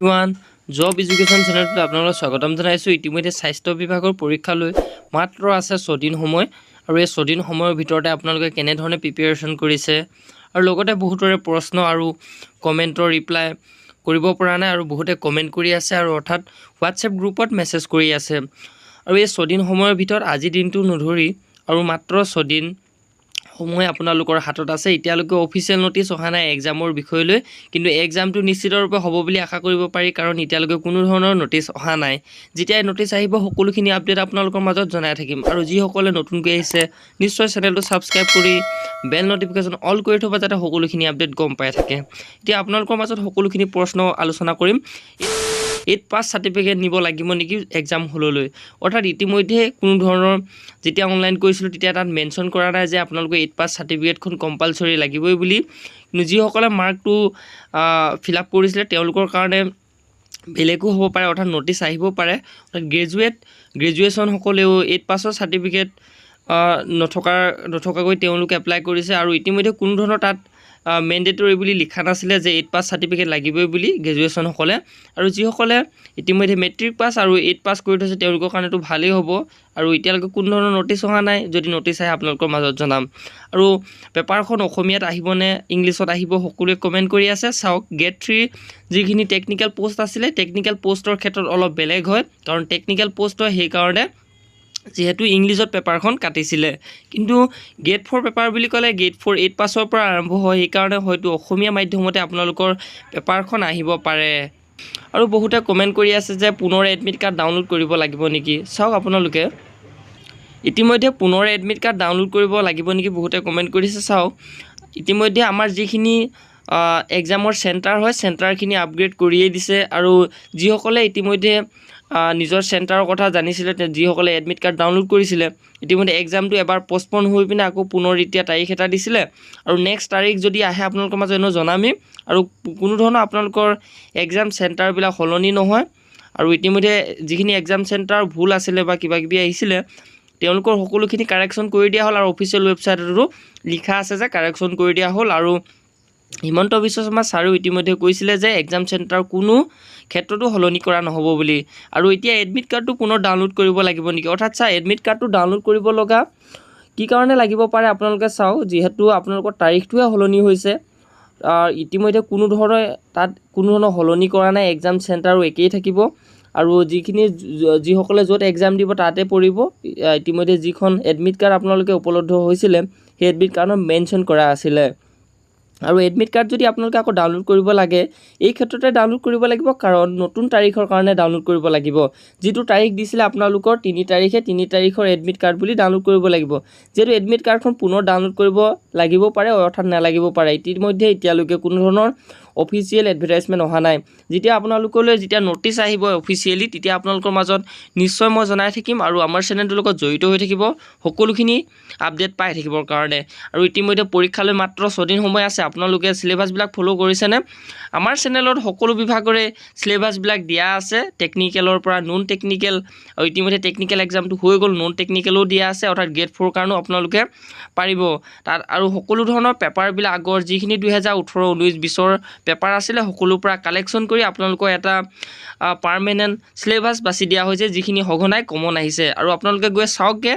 Job education চেনেলটোত আপোনালোকক স্বাগতম জনাইছোঁ। ইতিমধ্যে স্বাস্থ্য বিভাগৰ পৰীক্ষালৈ মাত্ৰ আছে 6 দিন সময় আৰু এই 6 দিন সময়ৰ ভিতৰতে আপোনালোকে কেনেধৰণে প্ৰিপেয়াৰেশ্যন কৰিছে আৰু লগতে বহুতৰে প্ৰশ্ন আৰু কমেণ্টৰ ৰিপ্লাই কৰিব পৰা নাই আৰু বহুতে কমেণ্ট কৰি আছে আৰু অৰ্থাৎ হোৱাটছএপ গ্ৰুপত মেছেজ কৰি আছে। আৰু এই 6 দিন সময়ৰ ভিতৰত আজি দিনটো নধৰি আৰু মাত্ৰ 6 দিন সময় আপোনালোকৰ হাতত আছে। এতিয়ালৈকে অফিচিয়েল নটিচ অহা নাই এক্সামৰ বিষয়লৈ, কিন্তু এক্সামটো নিশ্চিতৰূপে হ'ব বুলি আশা কৰিব পাৰি, কাৰণ এতিয়ালৈকে কোনো ধৰণৰ নটিচ অহা নাই। যেতিয়াই নটিচ আহিব সকলোখিনি আপডেট আপোনালোকৰ মাজত জনাই থাকিম। আৰু যিসকলে নতুনকৈ আহিছে নিশ্চয় চেনেলটো ছাবস্ক্ৰাইব কৰি বেল নটিফিকেশ্যন অল কৰি থ'ব, যাতে সকলোখিনি আপডেট গম পাই থাকে। এতিয়া আপোনালোকৰ মাজত সকলোখিনি প্ৰশ্ন আলোচনা কৰিম। 8 পাছ চাৰ্টিফিকেট নিব লাগিব নেকি এক্সাম হললৈ? অৰ্থাৎ ইতিমধ্যে কোনো ধৰণৰ যেতিয়া অনলাইন কৰিছিলোঁ তেতিয়া তাত মেনশ্যন কৰা নাই যে আপোনালোকে 8 পাছ চাৰ্টিফিকেটখন কম্পালচৰি লাগিবই বুলি। কিন্তু যিসকলে মাৰ্কটো ফিল আপ কৰিছিলে তেওঁলোকৰ কাৰণে বেলেগো হ'ব পাৰে, অৰ্থাৎ নটিচ আহিব পাৰে। অৰ্থাৎ গ্ৰেজুৱেশ্যনসকলেও 8 পাছৰ চাৰ্টিফিকেট নথকাকৈ তেওঁলোকে এপ্লাই কৰিছে আৰু ইতিমধ্যে কোনো ধৰণৰ তাত মেণ্ডেটৰী বুলি লিখা নাছিলে যে 8 পাছ চাৰ্টিফিকেট লাগিবই বুলি গ্ৰেজুৱেশ্যনসকলে। আৰু যিসকলে ইতিমধ্যে মেট্ৰিক পাছ আৰু 8 পাছ কৰি থৈছে তেওঁলোকৰ কাৰণেতো ভালেই হ'ব। আৰু এতিয়ালৈকে কোনো ধৰণৰ নটিচ অহা নাই, যদি নটিচ আহে আপোনালোকৰ মাজত জনাম। আৰু পেপাৰখন অসমীয়াত আহিবনে ইংলিছত আহিব সকলোৱে কমেণ্ট কৰি আছে। চাওক, গ্ৰেড 3 যিখিনি টেকনিকেল পষ্ট আছিলে, টেকনিকেল পষ্টৰ ক্ষেত্ৰত অলপ বেলেগ হয়, কাৰণ টেকনিকেল পষ্ট হয় সেইকাৰণে যিহেতু ইংলিছত পেপাৰখন কাটিছিলে। কিন্তু গ্ৰেড 4 পেপাৰ বুলি ক'লে গ্ৰেড 4 8 পাছৰ পৰা আৰম্ভ হয়, সেইকাৰণে হয়তো অসমীয়া মাধ্যমতে আপোনালোকৰ পেপাৰখন আহিব পাৰে। আৰু বহুতে কমেণ্ট কৰি আছে যে পুনৰ এডমিট কাৰ্ড ডাউনলোড কৰিব লাগিব নেকি। চাওক, আপোনালোকে ইতিমধ্যে পুনৰ এডমিট কাৰ্ড ডাউনলোড কৰিব লাগিব নেকি বহুতে কমেণ্ট কৰিছে। চাওক, ইতিমধ্যে আমাৰ যিখিনি এক্সামৰ চেণ্টাৰ হয় চেণ্টাৰখিনি আপগ্ৰেড কৰিয়েই দিছে। আৰু যিসকলে ইতিমধ্যে নিজৰ চেণ্টাৰৰ কথা জানিছিলে, যিসকলে এডমিট কাৰ্ড ডাউনলোড কৰিছিলে, ইতিমধ্যে এক্সামটো এবাৰ পষ্টপন হৈ পিনে আকৌ পুনৰ এতিয়া তাৰিখ এটা দিছিলে। আৰু নেক্সট তাৰিখ যদি আহে আপোনালোকৰ মাজত এনেও জনামেই। আৰু কোনো ধৰণৰ আপোনালোকৰ এক্সাম চেণ্টাৰবিলাক সলনি নহয়। আৰু ইতিমধ্যে যিখিনি এক্সাম চেণ্টাৰ ভুল আছিলে বা কিবাকিবি আহিছিলে তেওঁলোকৰ সকলোখিনি কাৰেকশ্যন কৰি দিয়া হ'ল। আৰু অফিচিয়েল ৱেবছাইটতো লিখা আছে যে কাৰেকশ্যন কৰি দিয়া হ'ল। আৰু হিমন্ত বিশ্ব শৰ্মা ছাৰেও ইতিমধ্যে কৈছিলে যে এক্সাম চেণ্টাৰ কোনো ক্ষেত্ৰতো সলনি কৰা নহ'ব বুলি। আৰু এতিয়া এডমিট কাৰ্ডটো পুনৰ ডাউনলোড কৰিব লাগিব নেকি? অৰ্থাৎ এডমিট কাৰ্ডটো ডাউনলোড কৰিব লগা কি কাৰণে লাগিব পাৰে আপোনালোকে চাওক, যিহেতু আপোনালোকৰ তাৰিখটোহে সলনি হৈছে। ইতিমধ্যে কোনো ধৰণৰ সলনি কৰা নাই, এক্সাম চেণ্টাৰো একেই থাকিব। আৰু যিসকলে য'ত এক্সাম দিব তাতে পৰিব। ইতিমধ্যে যিখন এডমিট কাৰ্ড আপোনালোকে উপলব্ধ হৈছিলে সেই এডমিট কাৰ্ডত মেনশ্যন কৰা আছিলে। আৰু এডমিট কাৰ্ড যদি আপোনালোকে আকৌ ডাউনলোড কৰিব লাগে, এই ক্ষেত্ৰতে ডাউনলোড কৰিব লাগিব, কাৰণ নতুন তাৰিখৰ কাৰণে ডাউনলোড কৰিব লাগিব। যিটো তাৰিখ দিছিলে আপোনালোকৰ 3 তাৰিখে, 3 তাৰিখৰ এডমিট কাৰ্ড বুলি ডাউনলোড কৰিব লাগিব। যিহেতু এডমিট কাৰ্ডখন পুনৰ ডাউনলোড কৰিব লাগিব পাৰে, অৰ্থাৎ নালাগিব পাৰে। ইতিমধ্যে এতিয়ালৈকে কোনো ধৰণৰ অফিচিয়েল এডভাৰটাইজমেণ্ট অহা নাই। যেতিয়া আপোনালোকলৈ নটিচ আহিব অফিচিয়েলি, তেতিয়া আপোনালোকৰ মাজত নিশ্চয় মই জনাই থাকিম। আৰু আমাৰ চেনেলটোৰ লগত জড়িত হৈ থাকিব সকলোখিনি আপডেট পাই থাকিবৰ কাৰণে। আৰু ইতিমধ্যে পৰীক্ষালৈ মাত্ৰ 6 দিন সময় আছে। আপোনালোকে চিলেবাছবিলাক ফ'ল' কৰিছেনে? আমাৰ চেনেলত সকলো বিভাগৰে চিলেবাছবিলাক দিয়া আছে, টেকনিকেলৰ পৰা নন টেকনিকেল। আৰু ইতিমধ্যে টেকনিকেল এক্সামটো হৈ গ'ল, নন টেকনিকেলো দিয়া আছে, অৰ্থাৎ গ্ৰেড 4 কাৰণেও আপোনালোকে পাৰিব তাত। আৰু সকলো ধৰণৰ পেপাৰবিলাক আগৰ যিখিনি 2018, 19, 20ৰ পেপাৰ আছিলে সকলোৰ পৰা কালেকশ্যন কৰি আপোনালোকৰ এটা পাৰ্মানেণ্ট চিলেবাছ বাছি দিয়া হৈছে, যিখিনি সঘনাই কমন আহিছে। আৰু আপোনালোকে গৈ চাওকগৈ,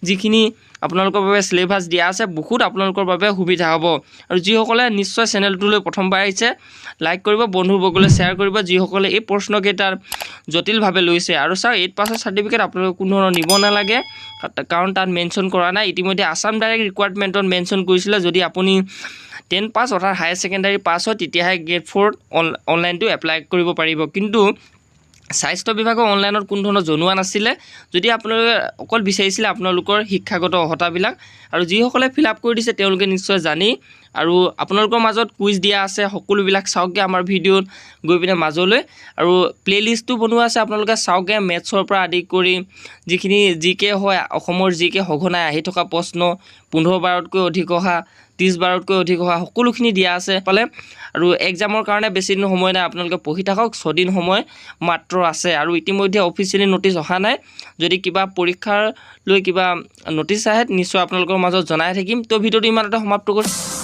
যিখিনি আপোনালোকৰ বাবে চিলেবাছ দিয়া আছে বহুত আপোনালোকৰ বাবে সুবিধা হ'ব। আৰু যিসকলে নিশ্চয় চেনেলটোলৈ প্ৰথমবাৰ আহিছে লাইক কৰিব, বন্ধুবৰ্গলৈ শ্বেয়াৰ কৰিব, যিসকলে এই প্ৰশ্নকেইটাৰ জটিলভাৱে লৈছে। আৰু চাওক, 8 পাছৰ চাৰ্টিফিকেট আপোনালোকে কোনো ধৰণৰ নিব নালাগে, কাৰণ তাত মেনশ্যন কৰা নাই। ইতিমধ্যে আছাম ডাইৰেক্ট ৰিকুৱাৰমেণ্টত মেনশ্যন কৰিছিলে যদি আপুনি 10 পাছ অৰ্থাৎ হায়াৰ ছেকেণ্ডাৰী পাছ হয় তেতিয়াহে গ্ৰেড 4 অনলাইনটো এপ্লাই কৰিব পাৰিব। কিন্তু স্বাস্থ্য বিভাগৰ অনলাইনত কোনো ধৰণৰ জনোৱা নাছিলে, যদি আপোনালোকে অকল বিচাৰিছিলে আপোনালোকৰ শিক্ষাগত অৰ্হতাবিলাক। আৰু যিসকলে ফিল আপ কৰি দিছে তেওঁলোকে নিশ্চয় জানেই। আৰু আপোনালোকৰ মাজত কুইজ দিয়া আছে, সকলোবিলাক চাওকগৈ আমাৰ ভিডিঅ'ত গৈ পিনে মাজলৈ। আৰু প্লে'লিষ্টটো বনোৱা আছে, আপোনালোকে চাওকগৈ। মেথছৰ পৰা আদি কৰি যিখিনি জিকে হয়, অসমৰ জিকে সঘনাই আহি থকা প্ৰশ্ন, 15-12তকৈ অধিক অহা, 30-12তকৈ অধিক অহা, সকলোখিনি দিয়া আছে পালে। আৰু এক্সামৰ কাৰণে বেছি দিন সময় নাই, আপোনালোকে পঢ়ি থাকক, 6 দিন সময় মাত্ৰ আছে। আৰু ইতিমধ্যে অফিচিয়েলি নটিচ অহা নাই, যদি কিবা পৰীক্ষাৰ লৈ কিবা নটিচ আহে নিশ্চয় আপোনালোকৰ মাজত জনাই থাকিম। তো ভিডিঅ'টো ইমানতে সমাপ্ত কৰিছোঁ।